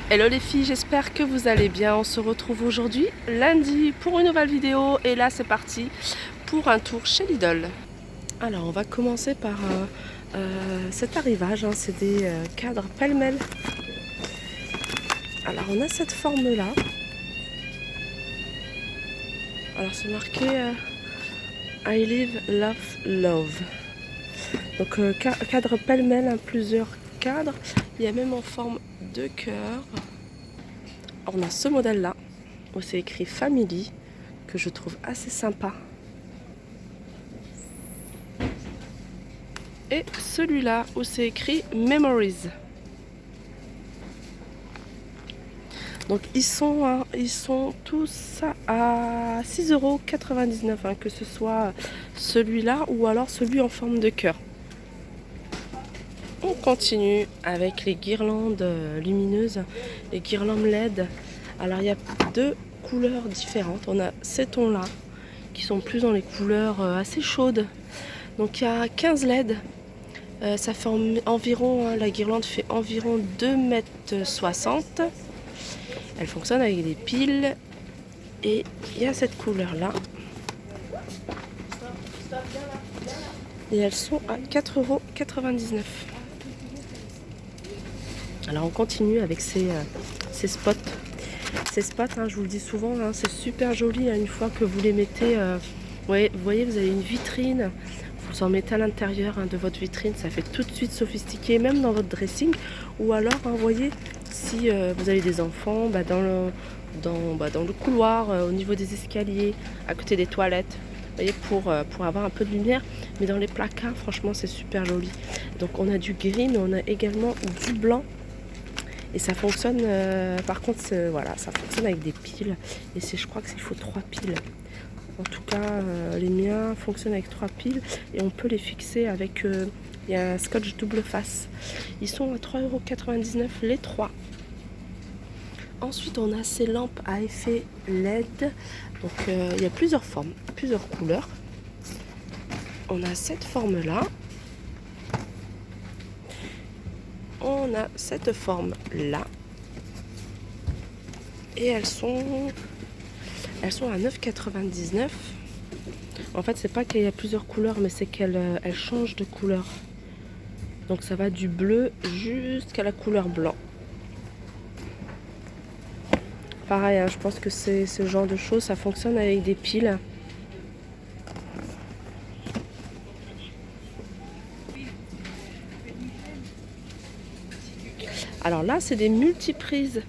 Hello les filles, j'espère que vous allez bien. On se retrouve aujourd'hui lundi pour une nouvelle vidéo et là c'est parti pour un tour chez Lidl. Alors on va commencer par cet arrivage, c'est des cadres pêle-mêle. Alors on a cette forme là. Alors c'est marqué I live, love, love. Donc cadre pêle-mêle, plusieurs cadres. Il y a même en forme de cœur. On a ce modèle là où c'est écrit Family que je trouve assez sympa. Et celui-là où c'est écrit Memories. Donc ils sont tous à 6,99 €, que ce soit celui-là ou alors celui en forme de cœur. On continue avec les guirlandes lumineuses, les guirlandes LED. Alors il y a deux couleurs différentes. On a ces tons là qui sont plus dans les couleurs assez chaudes. Donc il y a 15 LED. Ça fait environ, la guirlande fait environ 2,60 m. Elle fonctionne avec des piles. Et il y a cette couleur là. Et elles sont à 4,99 €. Alors on continue avec ces spots. Ces spots, je vous le dis souvent, c'est super joli une fois que vous les mettez. Vous voyez, vous avez une vitrine. Vous en mettez à l'intérieur de votre vitrine, ça fait tout de suite sophistiqué, même dans votre dressing. Ou alors, vous voyez, si vous avez des enfants, dans le couloir, au niveau des escaliers, à côté des toilettes, vous voyez, pour avoir un peu de lumière. Mais dans les placards, franchement, c'est super joli. Donc on a du gris, mais on a également du blanc. Et ça fonctionne, par contre, voilà, ça fonctionne avec des piles. Et je crois qu'il faut 3 piles. En tout cas, les miens fonctionnent avec 3 piles et on peut les fixer avec il y a un scotch double face. Ils sont à 3,99 € les 3. Ensuite, on a ces lampes à effet LED. Donc, il y a plusieurs formes, plusieurs couleurs. On a cette forme-là. On a cette forme-là. Et elles sont à 9,99 €. En fait, c'est pas qu'il y a plusieurs couleurs, mais c'est qu'elles changent de couleur. Donc ça va du bleu jusqu'à la couleur blanc. Pareil, je pense que c'est ce genre de choses, ça fonctionne avec des piles. Alors là, c'est des multiprises.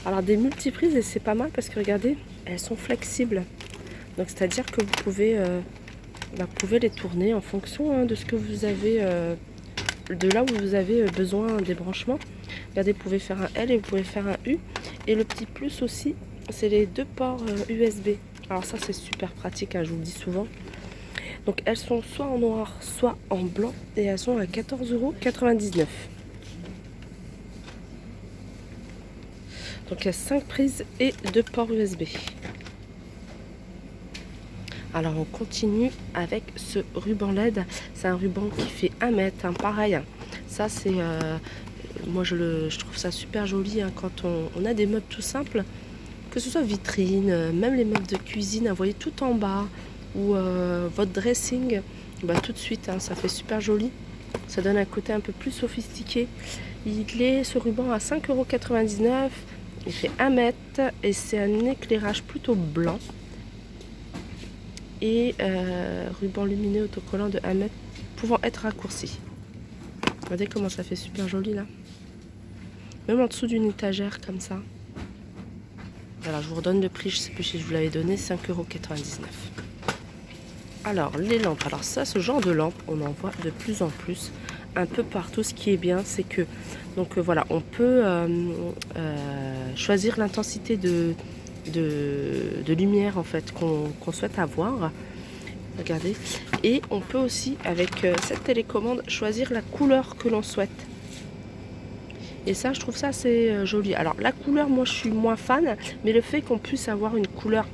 Alors des multiprises, et c'est pas mal parce que regardez, elles sont flexibles. Donc c'est-à-dire que vous pouvez les tourner en fonction de ce que vous avez, de là où vous avez besoin des branchements. Regardez, vous pouvez faire un L et vous pouvez faire un U. Et le petit plus aussi, c'est les deux ports USB. Alors ça, c'est super pratique, je vous le dis souvent. Donc elles sont soit en noir, soit en blanc. Et elles sont à 14,99 €. Donc il y a 5 prises et 2 ports USB. Alors on continue avec ce ruban LED. C'est un ruban qui fait 1 mètre, pareil. Ça c'est, moi je trouve ça super joli quand on a des meubles tout simples, que ce soit vitrine, même les meubles de cuisine, vous voyez, tout en bas, ou votre dressing, tout de suite, ça fait super joli. Ça donne un côté un peu plus sophistiqué. Ce ruban à 5,99 €. Il fait 1 mètre et c'est un éclairage plutôt blanc. Et ruban lumineux autocollant de 1 mètre pouvant être raccourci. Regardez comment ça fait super joli là. Même en dessous d'une étagère comme ça. Voilà, je vous redonne le prix, je ne sais plus si je vous l'avais donné, 5,99 €. Alors les lampes, alors ça, ce genre de lampe, on en voit de plus en plus un peu partout. Ce qui est bien, c'est que voilà, on peut choisir l'intensité de lumière en fait qu'on souhaite avoir. Regardez. Et on peut aussi, avec cette télécommande, choisir la couleur que l'on souhaite. Et ça, je trouve ça assez joli. Alors la couleur, moi je suis moins fan, mais le fait qu'on puisse avoir une couleur,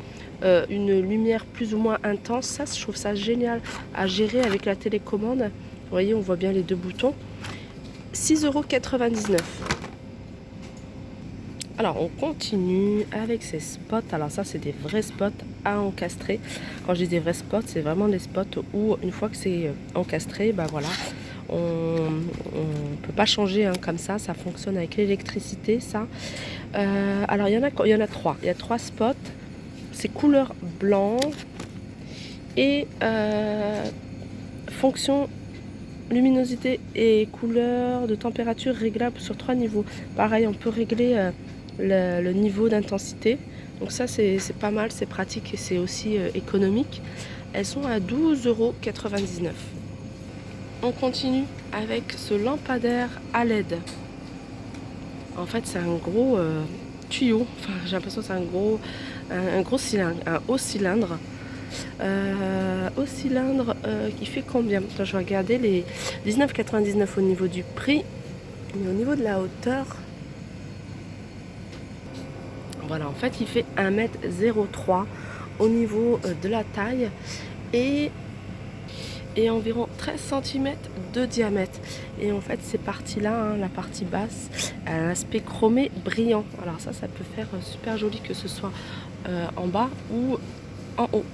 une lumière plus ou moins intense, ça je trouve ça génial à gérer avec la télécommande. Vous voyez, on voit bien les deux boutons. 6,99 €. Alors on continue avec ces spots. Alors ça c'est des vrais spots à encastrer. Quand je dis des vrais spots, c'est vraiment des spots où une fois que c'est encastré, bah voilà, on ne peut pas changer hein, comme ça fonctionne avec l'électricité ça. Alors il y en a trois. Il y a trois spots. C'est couleur blanc et fonction luminosité et couleur de température réglable sur 3 niveaux. Pareil, on peut régler le niveau d'intensité. Donc ça c'est pas mal, c'est pratique et c'est aussi économique. Elles sont à 12,99 €. On continue avec ce lampadaire à LED. En fait c'est un gros tuyau, enfin j'ai l'impression que c'est un gros cylindre, un haut cylindre. Qui fait combien? Attends, je vais regarder les 19,99 € au niveau du prix, mais au niveau de la hauteur, voilà, en fait il fait 1,03 m au niveau de la taille et environ 13 cm de diamètre. Et en fait ces parties là, hein, la partie basse, a un aspect chromé brillant. Alors ça peut faire super joli que ce soit en bas ou en haut.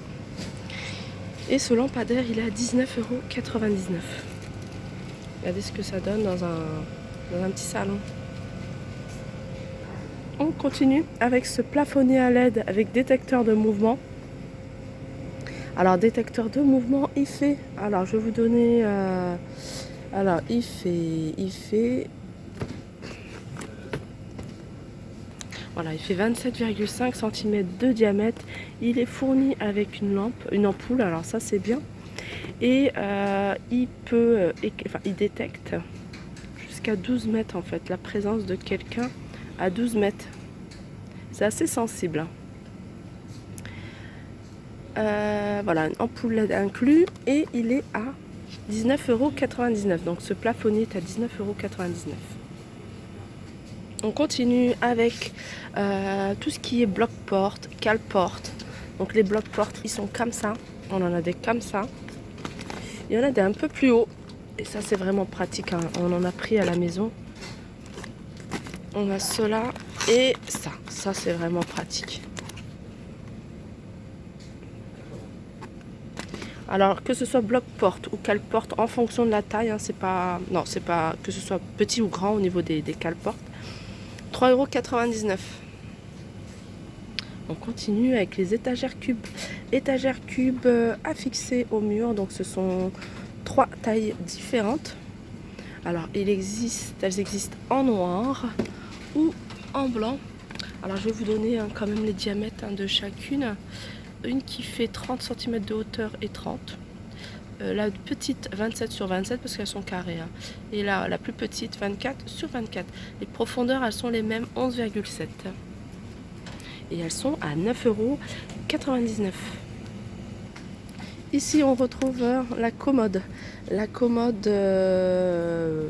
Et ce lampadaire il est à 19,99 €. Regardez ce que ça donne dans un petit salon. On continue avec ce plafonnier à LED avec détecteur de mouvement. Alors détecteur de mouvement il fait, alors je vais vous donner, alors il fait voilà, il fait 27,5 cm de diamètre. Il est fourni avec une ampoule, alors ça c'est bien. Et il détecte jusqu'à 12 mètres en fait, la présence de quelqu'un à 12 mètres. C'est assez sensible. Voilà, une ampoule LED inclus et il est à 19,99 €. Donc ce plafonnier est à 19,99 €. On continue avec tout ce qui est bloc-porte, cale-porte. Donc les blocs-portes, ils sont comme ça. On en a des comme ça. Il y en a des un peu plus hauts. Et ça, c'est vraiment pratique, hein. On en a pris à la maison. On a cela et ça. Ça, c'est vraiment pratique. Alors, que ce soit bloc-porte ou cale-porte, en fonction de la taille, hein, c'est pas que ce soit petit ou grand au niveau des cale-portes. 3,99 €. On continue avec les étagères cubes. Étagères cubes affixées au mur. Donc ce sont 3 tailles différentes. Alors elles existent en noir ou en blanc. Alors je vais vous donner quand même les diamètres de chacune. Une qui fait 30 cm de hauteur et 30. La petite 27 sur 27 parce qu'elles sont carrées. Hein. Et là, la plus petite 24 sur 24. Les profondeurs, elles sont les mêmes, 11,7. Et elles sont à 9,99 €. Ici, on retrouve la commode. La commode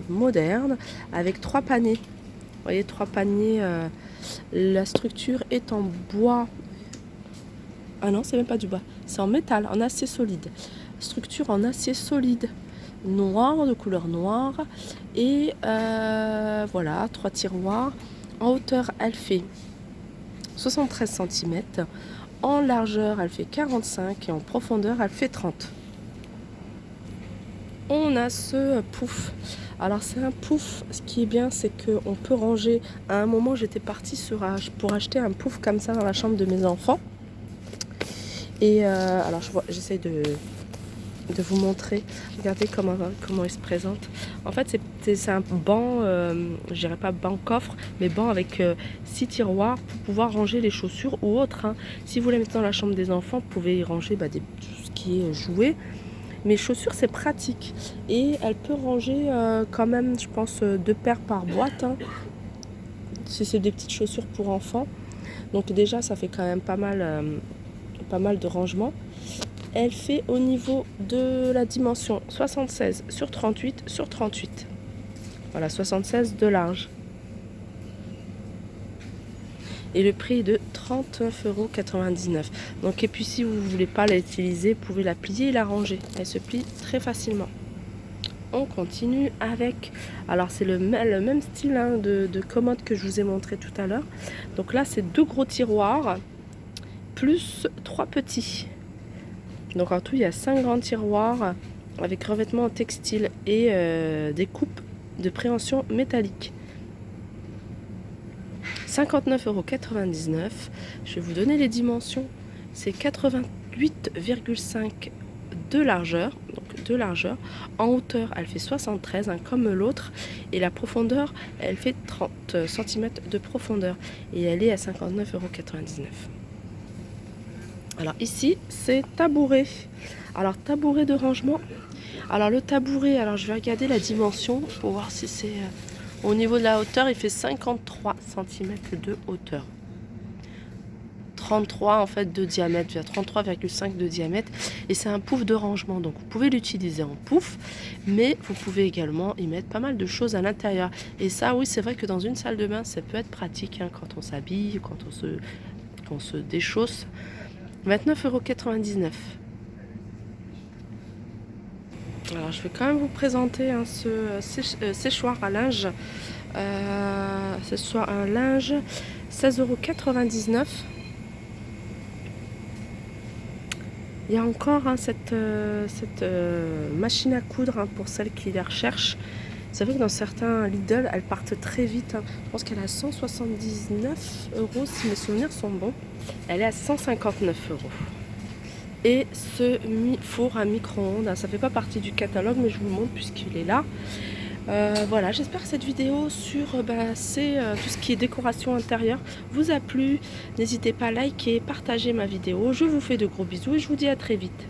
moderne avec 3 paniers. Vous voyez, 3 paniers. La structure est en bois. Ah non, c'est même pas du bois. C'est en métal, en acier solide. Structure en acier solide noir, de couleur noire. Et voilà, 3 tiroirs. En hauteur, elle fait 73 cm. En largeur, elle fait 45 et en profondeur, elle fait 30. On a ce pouf. Alors c'est un pouf, ce qui est bien, c'est qu'on peut ranger. À un moment, j'étais partie pour acheter un pouf comme ça dans la chambre de mes enfants. Et alors j'essaie de vous montrer. Regardez comment il se présente. En fait, c'est un banc, je dirais pas banc coffre, mais banc avec 6 tiroirs pour pouvoir ranger les chaussures ou autres. Hein. Si vous les mettez dans la chambre des enfants, vous pouvez y ranger tout ce qui est jouet. Mais chaussures, c'est pratique. Et elle peut ranger quand même, je pense, 2 paires par boîte. Hein, si c'est des petites chaussures pour enfants. Donc déjà, ça fait quand même pas mal de rangement. Elle fait au niveau de la dimension 76 sur 38 sur 38. Voilà, 76 de large. Et le prix est de 39,99 €. Donc, et puis si vous ne voulez pas l'utiliser, vous pouvez la plier et la ranger. Elle se plie très facilement. on continue avec, alors c'est le même style hein, de commode que je vous ai montré tout à l'heure. Donc là c'est 2 gros tiroirs plus 3 petits. Donc en tout il y a 5 grands tiroirs avec revêtement en textile et des coupes de préhension métallique. 59,99 €. Je vais vous donner les dimensions. C'est 88,5 de largeur, donc de largeur. En hauteur, elle fait 73, hein, comme l'autre. Et la profondeur, elle fait 30 cm de profondeur. Et elle est à 59,99 €. Alors ici, c'est tabouret. Alors tabouret de rangement. Alors le tabouret, alors je vais regarder la dimension pour voir si c'est... au niveau de la hauteur, il fait 53 cm de hauteur. 33 en fait de diamètre, 33,5 de diamètre. Et c'est un pouf de rangement. Donc vous pouvez l'utiliser en pouf, mais vous pouvez également y mettre pas mal de choses à l'intérieur. Et ça, oui, c'est vrai que dans une salle de bain, ça peut être pratique hein, quand on s'habille, quand on se déchausse. 29,99 €. Alors je vais quand même vous présenter hein, ce séchoir à linge. Séchoir à linge, 16,99 €. Il y a encore hein, cette machine à coudre hein, pour celles qui les recherchent. Vous savez que dans certains Lidl, elles partent très vite. Hein. Je pense qu'elle est à 179 € si mes souvenirs sont bons. Elle est à 159 €. Et ce four à micro-ondes, ça fait pas partie du catalogue, mais je vous le montre puisqu'il est là. Voilà, j'espère que cette vidéo sur tout ce qui est décoration intérieure vous a plu. N'hésitez pas à liker, partager ma vidéo. Je vous fais de gros bisous et je vous dis à très vite.